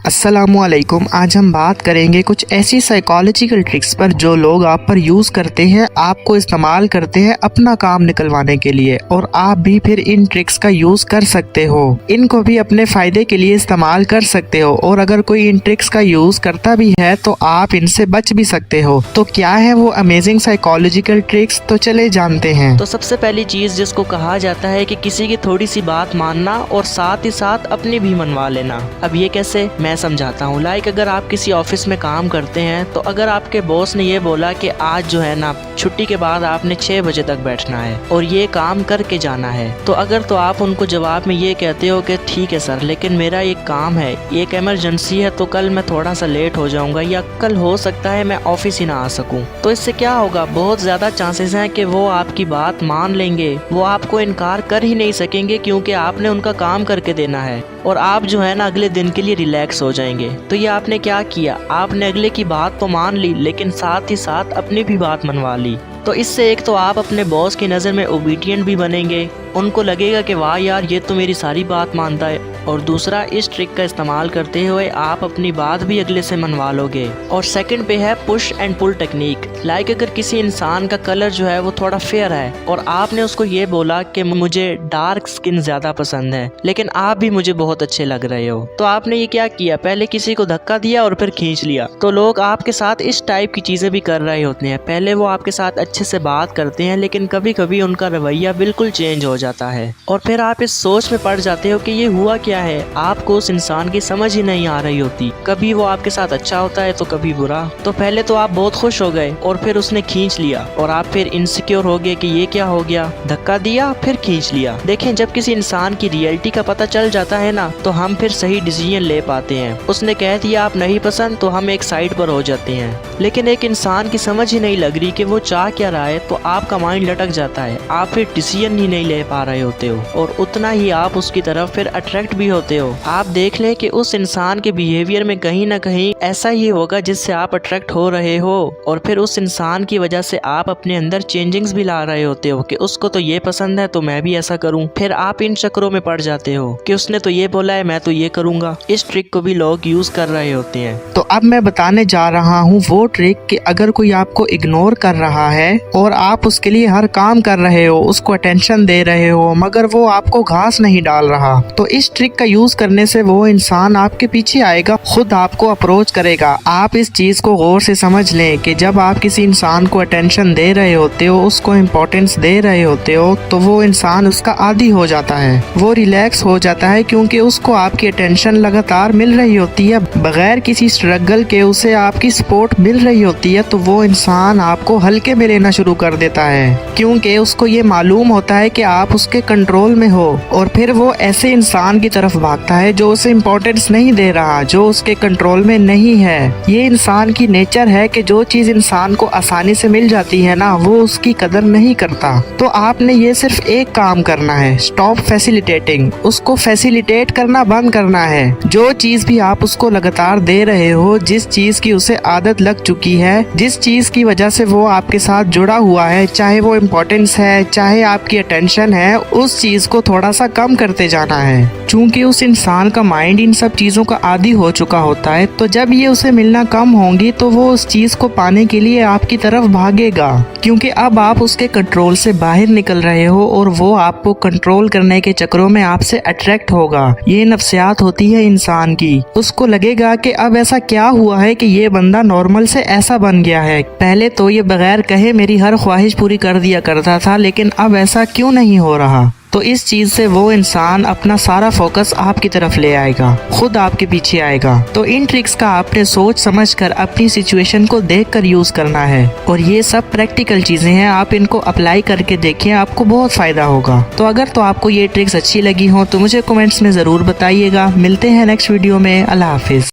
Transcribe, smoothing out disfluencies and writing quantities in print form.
अस्सलामुअलैकुम। आज हम बात करेंगे कुछ ऐसी साइकोलॉजिकल ट्रिक्स पर जो लोग आप पर यूज़ करते हैं, आपको इस्तेमाल करते हैं अपना काम निकलवाने के लिए, और आप भी फिर इन ट्रिक्स का यूज़ कर सकते हो। इनको भी अपने फ़ायदे के लिए इस्तेमाल कर सकते हो, और अगर कोई इन ट्रिक्स का यूज़ करता भी है तो आप इनसे बच भी सकते हो। तो क्या है वो अमेजिंग साइकोलॉजिकल ट्रिक्स, तो चले जानते हैं। तो सबसे पहली चीज़ जिसको कहा जाता है कि किसी की थोड़ी सी बात मानना और साथ ही साथ अपनी भी मनवा लेना। अब ये कैसे, मैं समझाता हूँ। लाइक अगर आप किसी ऑफिस में काम करते हैं तो अगर आपके बॉस ने ये बोला कि आज जो है ना छुट्टी के बाद आपने 6 बजे तक बैठना है और ये काम करके जाना है, तो अगर तो आप उनको जवाब में ये कहते हो कि ठीक है सर, लेकिन मेरा एक काम है, एक इमरजेंसी है, तो कल मैं थोड़ा सा लेट हो जाऊंगा या कल हो सकता है मैं ऑफिस ही ना आ सकूं, तो इससे क्या होगा, बहुत ज़्यादा चांसेस हैं कि वो आपकी बात मान लेंगे। वो आपको इनकार कर ही नहीं सकेंगे क्योंकि आपने उनका काम करके देना है, और आप जो है ना अगले दिन के लिए रिलैक्स हो जाएंगे। तो ये आपने क्या किया, आपने अगले की बात तो मान ली लेकिन साथ ही साथ अपनी भी बात मनवा ली। तो इससे एक तो आप अपने बॉस की नज़र में ओबीडियंट भी बनेंगे, उनको लगेगा कि वाह यार ये तो मेरी सारी बात मानता है, और दूसरा इस ट्रिक का इस्तेमाल करते हुए आप अपनी बात भी अगले से मनवा लोगे। और सेकंड पे है push and pull technique. Like अगर किसी इंसान का कलर जो है वो थोड़ा फेयर है और आपने उसको ये बोला कि मुझे डार्क स्किन ज़्यादा पसंद है लेकिन आप भी मुझे बहुत अच्छे लग रहे हो, तो आपने ये क्या किया, पहले किसी को धक्का दिया और फिर खींच लिया। तो लोग आपके साथ इस टाइप की चीज़ें भी कर रहे होते हैं। पहले वो आपके साथ अच्छे से बात करते हैं लेकिन कभी कभी उनका रवैया बिल्कुल चेंज हो जाता है और फिर आप इस सोच में पड़ जाते हो कि ये हुआ क्या है। आपको उस इंसान की समझ ही नहीं आ रही होती, कभी वो आपके साथ अच्छा होता है तो कभी बुरा। तो पहले तो आप बहुत खुश हो गए और फिर उसने खींच लिया और आप फिर इनसिक्योर हो गए कि ये क्या हो गया, धक्का दिया फिर खींच लिया। देखें, जब किसी इंसान की रियलिटी का पता चल जाता है ना तो हम फिर सही डिसीजन ले पाते हैं। उसने कह दिया आप नहीं पसंद तो हम एक साइड पर हो जाते हैं, लेकिन एक इंसान की समझ ही नहीं लग रही कि वो चाह क्या रहा है, तो आपका माइंड लटक जाता है, आप फिर डिसीजन ही नहीं ले पा रहे होते हो और उतना ही आप उसकी तरफ फिर अट्रैक्ट भी होते हो। आप देख लें कि उस इंसान के बिहेवियर में कहीं ना कहीं ऐसा ही होगा जिससे आप अट्रैक्ट हो रहे हो, और फिर उस इंसान की वजह से आप अपने अंदर चेंजिंग्स भी ला रहे होते हो कि उसको तो ये पसंद है तो मैं भी ऐसा करूं। फिर आप इन चक्करों में पड़ जाते हो कि उसने तो ये बोला है मैं तो ये करूंगा। इस ट्रिक को भी लोग यूज कर रहे होते हैं। तो अब मैं बताने जा रहा हूँ वो ट्रिक कि अगर कोई आपको इग्नोर कर रहा है और आप उसके लिए हर काम कर रहे हो, उसको अटेंशन दे रहे हो, मगर वो आपको घास नहीं डाल रहा, तो इस ट्रिक का यूज करने से वो इंसान आपके पीछे आएगा, खुद आपको अप्रोच करेगा। आप इस चीज को गौर से समझ लें कि जब आप किसी इंसान को अटेंशन दे रहे होते हो, उसको इम्पोर्टेंस दे रहे होते हो, तो वो इंसान उसका आदी हो जाता है, वो रिलैक्स हो जाता है क्योंकि उसको आपकी अटेंशन लगातार मिल रही होती है, बगैर किसी स्ट्रगल के उसे आपकी सपोर्ट मिल रही होती है। तो वो इंसान आपको हल्के में लेना शुरू कर देता है क्योंकि उसको ये मालूम होता है कि आप उसके कंट्रोल में हो, और फिर वो ऐसे इंसान की तरफ भागता है जो उसे इम्पोर्टेंस नहीं दे रहा, जो उसके कंट्रोल में नहीं है। ये इंसान की नेचर है कि जो चीज इंसान को आसानी से मिल जाती है ना, वो उसकी कदर नहीं करता। तो आपने ये सिर्फ एक काम करना है, स्टॉप फैसिलिटेटिंग। उसको फैसिलिटेट करना बंद करना है। जो चीज भी आप उसको लगातार दे रहे हो, जिस चीज की उसे आदत लग चुकी है, जिस चीज की वजह से वो आपके साथ जुड़ा हुआ है, चाहे वो इम्पोर्टेंस है चाहे आपकी अटेंशन है, उस चीज को थोड़ा सा कम करते जाना है। चूंकि उस इंसान का माइंड इन सब चीजों का आदी हो चुका होता है, तो जब ये उसे मिलना कम होंगी तो वो उस चीज को पाने के लिए आपकी तरफ भागेगा, क्योंकि अब आप उसके कंट्रोल से बाहर निकल रहे हो और वो आपको कंट्रोल करने के चक्करों में आपसे अट्रैक्ट होगा। ये नफ्सियात होती है इंसान की। उसको लगेगा कि अब ऐसा क्या हुआ है कि ये बंदा नॉर्मल से ऐसा बन गया है, पहले तो ये बगैर कहे मेरी हर ख्वाहिश पूरी कर दिया करता था, लेकिन अब ऐसा क्यों नहीं हो रहा। तो इस चीज से वो इंसान अपना सारा फोकस आपकी तरफ ले आएगा, खुद आपके पीछे आएगा। तो इन ट्रिक्स का आपने सोच समझकर अपनी सिचुएशन को देखकर यूज करना है, और ये सब प्रैक्टिकल चीजें हैं, आप इनको अप्लाई करके देखें, आपको बहुत फायदा होगा। तो अगर तो आपको ये ट्रिक्स अच्छी लगी हो तो मुझे कमेंट्स में जरूर बताइएगा। मिलते हैं नेक्स्ट वीडियो में। अल्लाह हाफिज।